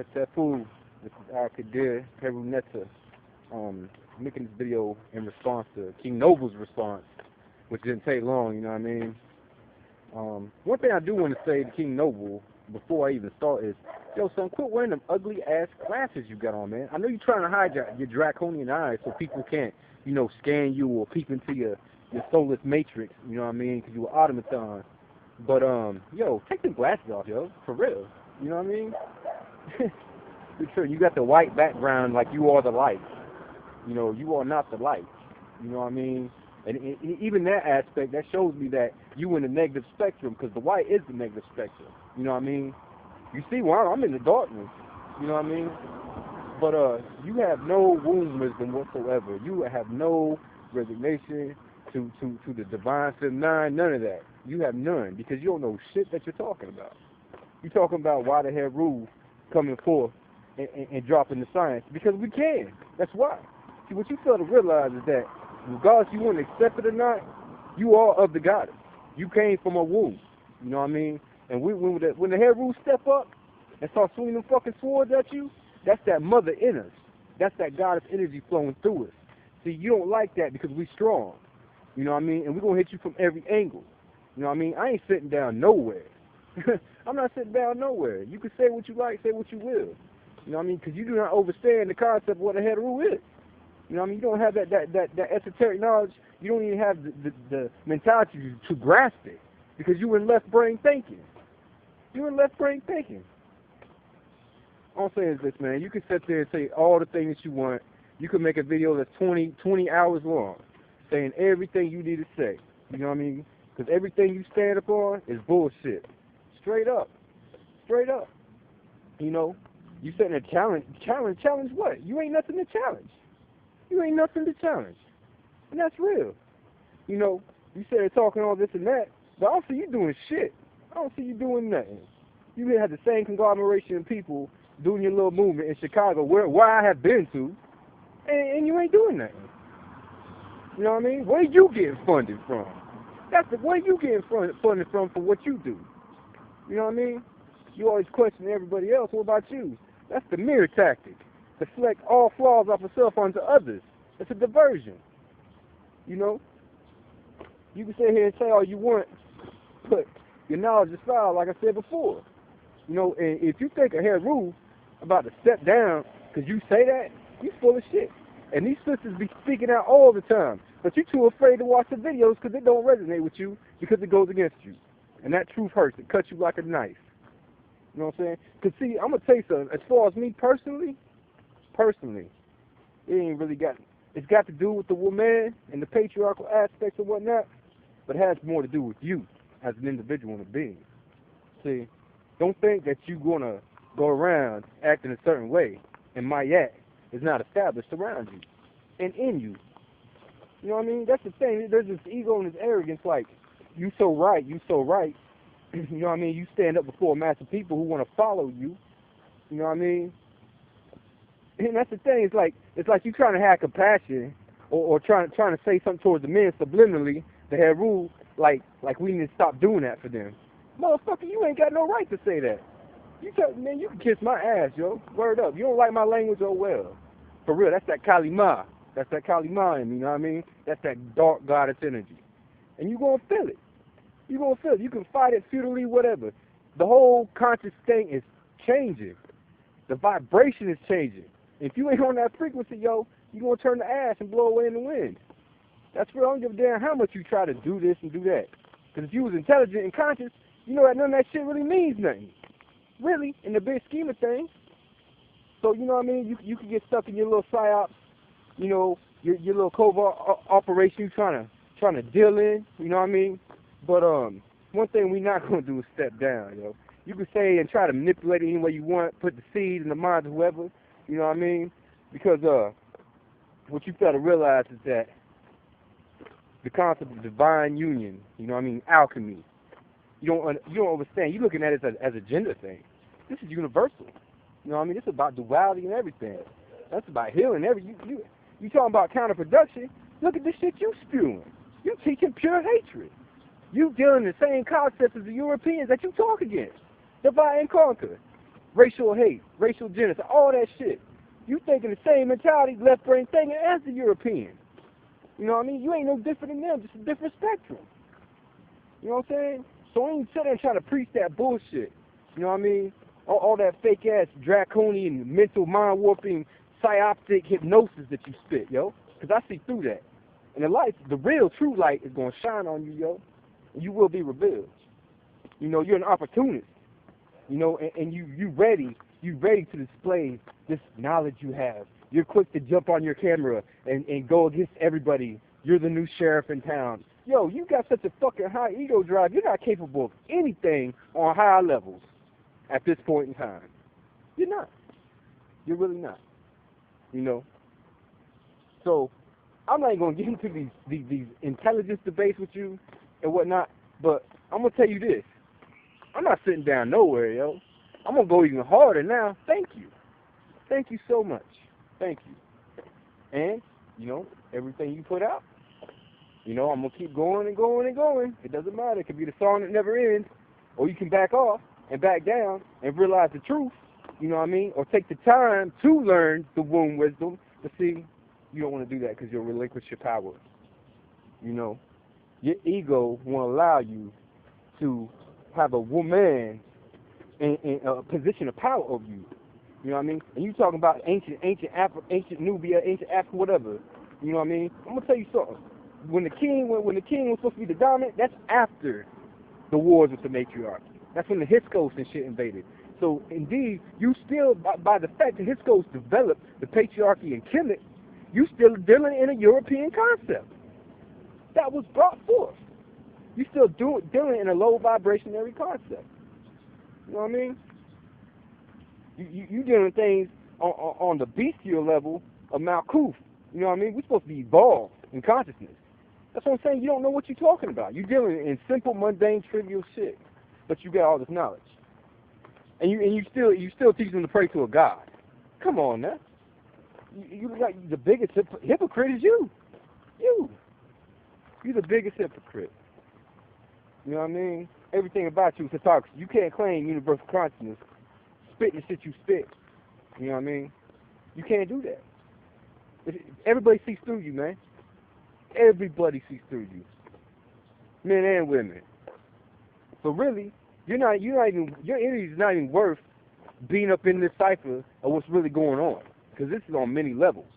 That's that fool. This is our Kadir Heru Netta, making this video in response to King Noble's response, which didn't take long, you know what I mean? One thing I do want to say to King Noble before I even start is, yo, son, quit wearing them ugly ass glasses you got on, man. I know you're trying to hide your draconian eyes so people can't, you know, scan you or peep into your soulless matrix, you know what I mean? Because you're an automaton. But, yo, take them glasses off, yo, for real. You know what I mean? Sure, you got the white background like you are the light. You know, you are not the light. You know what I mean? And even that aspect, that shows me that you in the negative spectrum, because the white is the negative spectrum. You know what I mean? You see, well, I'm in the darkness. You know what I mean? But you have no womb wisdom whatsoever. You have no resignation to the divine feminine, none of that. You have none, because you don't know shit that you're talking about. You're talking about why the Heru coming forth and dropping the science, because we can. That's why. See, what you fail to realize is that regardless you want to accept it or not, you are of the goddess. You came from a womb. You know what I mean? And when the Heru step up and start swinging them fucking swords at you, that's that mother in us. That's that goddess energy flowing through us. See, you don't like that because we strong. You know what I mean? And we're going to hit you from every angle. You know what I mean? I ain't sitting down nowhere. I'm not sitting down nowhere. You can say what you like, say what you will. You know what I mean? Because you do not understand the concept of what a Heru is. You know what I mean? You don't have that esoteric knowledge. You don't even have the mentality to grasp it, because you in left brain thinking. You in left brain thinking. All I'm saying is this, man. You can sit there and say all the things that you want. You can make a video that's 20 hours long, saying everything you need to say. You know what I mean? Because everything you stand up on is bullshit. Straight up. Straight up. You know? You setting a challenge. Challenge what? You ain't nothing to challenge. You ain't nothing to challenge. And that's real. You know, you said talking all this and that, but I don't see you doing shit. I don't see you doing nothing. You have the same conglomeration of people doing your little movement in Chicago, where I have been to, and you ain't doing nothing. You know what I mean? Where you getting funded from? Where you getting funded from for what you do? You know what I mean? You always question everybody else. What about you? That's the mirror tactic. Deflect all flaws off of self onto others. It's a diversion. You know? You can sit here and say all you want, but your knowledge is foul, like I said before. You know, and if you think a Heru about to step down because you say that, you full of shit. And these sisters be speaking out all the time, but you're too afraid to watch the videos because it don't resonate with you, because it goes against you. And that truth hurts. It cuts you like a knife. You know what I'm saying? Because, see, I'm going to tell you something. As far as me personally, it ain't really got, it's got to do with the woman and the patriarchal aspects and whatnot, but it has more to do with you as an individual and a being. See, don't think that you're going to go around acting a certain way and my act is not established around you and in you. You know what I mean? That's the thing. There's this ego and this arrogance, like, you so right. You know what I mean? You stand up before a mass of people who want to follow you. You know what I mean? And that's the thing. It's like you trying to have compassion or trying to say something towards the men subliminally. The Heru, like we need to stop doing that for them. Motherfucker, you ain't got no right to say that. You tell man, you can kiss my ass, yo. Word up. You don't like my language, oh well. For real, that's that Kalima. That's that Kalima in me, you know what I mean? That's that dark goddess energy. And you gonna feel it. You gonna feel it. You can fight it futilely, whatever. The whole conscious thing is changing. The vibration is changing. If you ain't on that frequency, yo, you gonna turn to ash and blow away in the wind. That's real. I don't give a damn how much you try to do this and do that. Because if you was intelligent and conscious, you know that none of that shit really means nothing. Really, in the big scheme of things. So, you know what I mean? You can get stuck in your little psyops, you know, your little covert operation you trying to deal in, you know what I mean? But one thing we not gonna do is step down, yo. You can say and try to manipulate it any way you want, put the seed in the mind of whoever, you know what I mean? Because what you got to realize is that the concept of divine union, you know what I mean, alchemy, you don't understand. You're looking at it as a gender thing. This is universal. You know what I mean? This is about duality and everything. That's about healing. You talking about counterproduction? Look at the shit you spewing. You teaching pure hatred. You dealing the same concepts as the Europeans that you talk against. Divide and conquer. racial hate, racial genocide, all that shit. You thinking the same mentality, left brain thinking as the European. You know what I mean? You ain't no different than them, just a different spectrum. You know what I'm saying? So I ain't sit there and try to preach that bullshit. You know what I mean? All that fake ass draconian mental mind warping psyoptic hypnosis that you spit, yo. Because I see through that. And the light, the real true light is gonna shine on you, yo. And you will be revealed. You know, you're an opportunist. You know, and you ready to display this knowledge you have. You're quick to jump on your camera and go against everybody. You're the new sheriff in town. Yo, you got such a fucking high ego drive, you're not capable of anything on higher levels at this point in time. You're not. You're really not. You know? So, I'm not even going to get into these intelligence debates with you and whatnot, but I'm going to tell you this. I'm not sitting down nowhere, yo. I'm going to go even harder now. Thank you. Thank you so much. Thank you. And, you know, everything you put out, you know, I'm going to keep going and going and going. It doesn't matter. It could be the song that never ends. Or you can back off and back down and realize the truth, you know what I mean? Or take the time to learn the womb wisdom. But see, you don't want to do that because you'll relinquish your power. You know, your ego won't allow you to have a woman in a position of power over you. You know what I mean? And you talking about ancient Nubia, ancient Africa, whatever. You know what I mean? I'm gonna tell you something. When the king was supposed to be the dominant, that's after the wars with the matriarchy. That's when the Hyksos and shit invaded. So indeed, you still, by the fact that Hyksos developed the patriarchy and Kemet, you still dealing in a European concept that was brought forth. You still dealing in a low vibrationary concept. You know what I mean? You dealing things on the bestial level of Malkuth. You know what I mean? We're supposed to be evolved in consciousness. That's what I'm saying. You don't know what you're talking about. You're dealing in simple, mundane, trivial shit, but you got all this knowledge, and you still teach them to pray to a god. Come on, now. You like the biggest hypocrite is you. You're the biggest hypocrite. You know what I mean? Everything about you is hypocrisy. You can't claim universal consciousness, spit the shit you spit. You know what I mean? You can't do that. Everybody sees through you, man. Everybody sees through you, men and women. So really, your energy is not even worth being up in this cipher of what's really going on, because this is on many levels.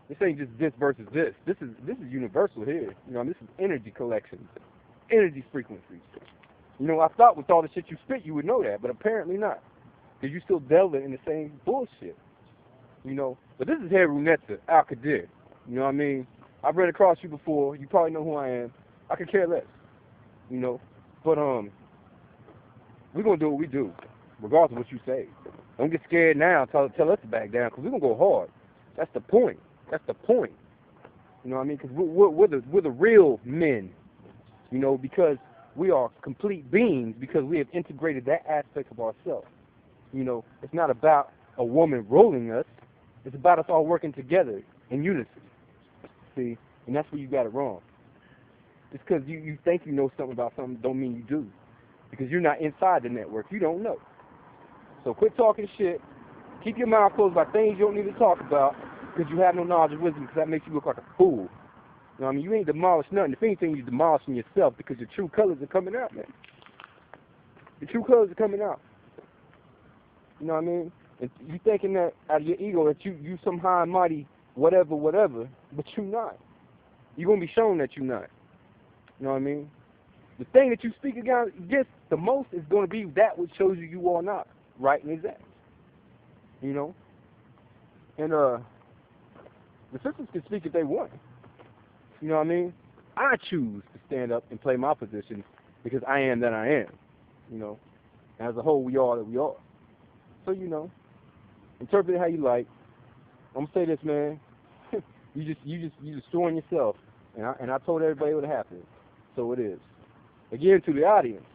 This ain't just this versus this. This is universal here. You know, this is energy collections, energy frequencies. You know, I thought with all the shit you spit, you would know that, but apparently not, because you still delving in the same bullshit. You know, but this is Heru Al-Qadir. You know what I mean? I've ran across you before. You probably know who I am. I could care less. You know, but we're gonna do what we do, regardless of what you say. Don't get scared now. Tell us to back down, because we're gonna go hard. That's the point. That's the point. You know what I mean? Because we're the real men. You know, because we are complete beings, because we have integrated that aspect of ourselves. You know, it's not about a woman ruling us. It's about us all working together in unison. See, and that's where you got it wrong. Just because you think you know something about something don't mean you do. Because you're not inside the network. You don't know. So quit talking shit. Keep your mouth closed about things you don't need to talk about, because you have no knowledge or wisdom, because that makes you look like a fool. You know what I mean? You ain't demolished nothing. If anything, you're demolishing yourself, because your true colors are coming out, man. Your true colors are coming out. You know what I mean? And you thinking that out of your ego that you some high and mighty whatever, but you're not. You're going to be shown that you're not. You know what I mean? The thing that you speak against the most is going to be that which shows you are not right and exact. You know? And the sisters can speak if they want. You know what I mean? I choose to stand up and play my position because I am that I am. You know? As a whole, we are that we are. So, you know, interpret it how you like. I'm gonna say this, man. you just destroying yourself. And I told everybody what happened. So it is. Again, to the audience,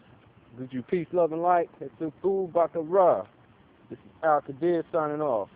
good you peace, love, and light. It's a fool, Baka Ra. This is Al-Qadir signing off.